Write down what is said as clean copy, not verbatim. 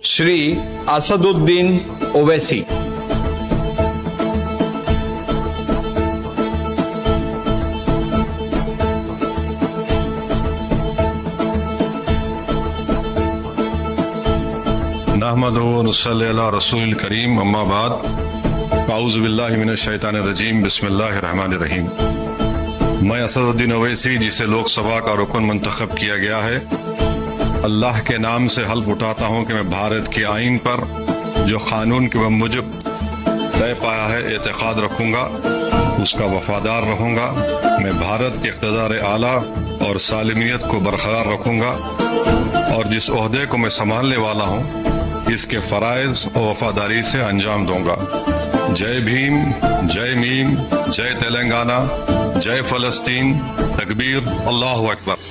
श्री असदुद्दीन ओवैसी। नहमदुहु व नुसल्ली अला रसूलिल करीम, अम्मा बाद, अऊज़ु बिल्लाहि मिनश शैतानिर रजीम, बिस्मिल्लाहिर रहमानिर रहीम। मैं असदुद्दीन ओवैसी, जिसे लोकसभा का रुकन मंतखब किया गया है, अल्लाह के नाम से हल्फ उठाता हूँ कि मैं भारत के आइन पर जो कानून के मुजब तय पाया है एतक़ाद रखूँगा, उसका वफादार रहूँगा। मैं भारत के इक़्तिदार आला और सालिमियत को बरकरार रखूँगा और जिस ओहदे को मैं संभालने वाला हूँ इसके फ़राइज़ और वफादारी से अंजाम दूँगा। जय भीम, जय मीम, जय तेलंगाना, जय फ़लस्तीन, तकबीर, अल्लाहु अकबर।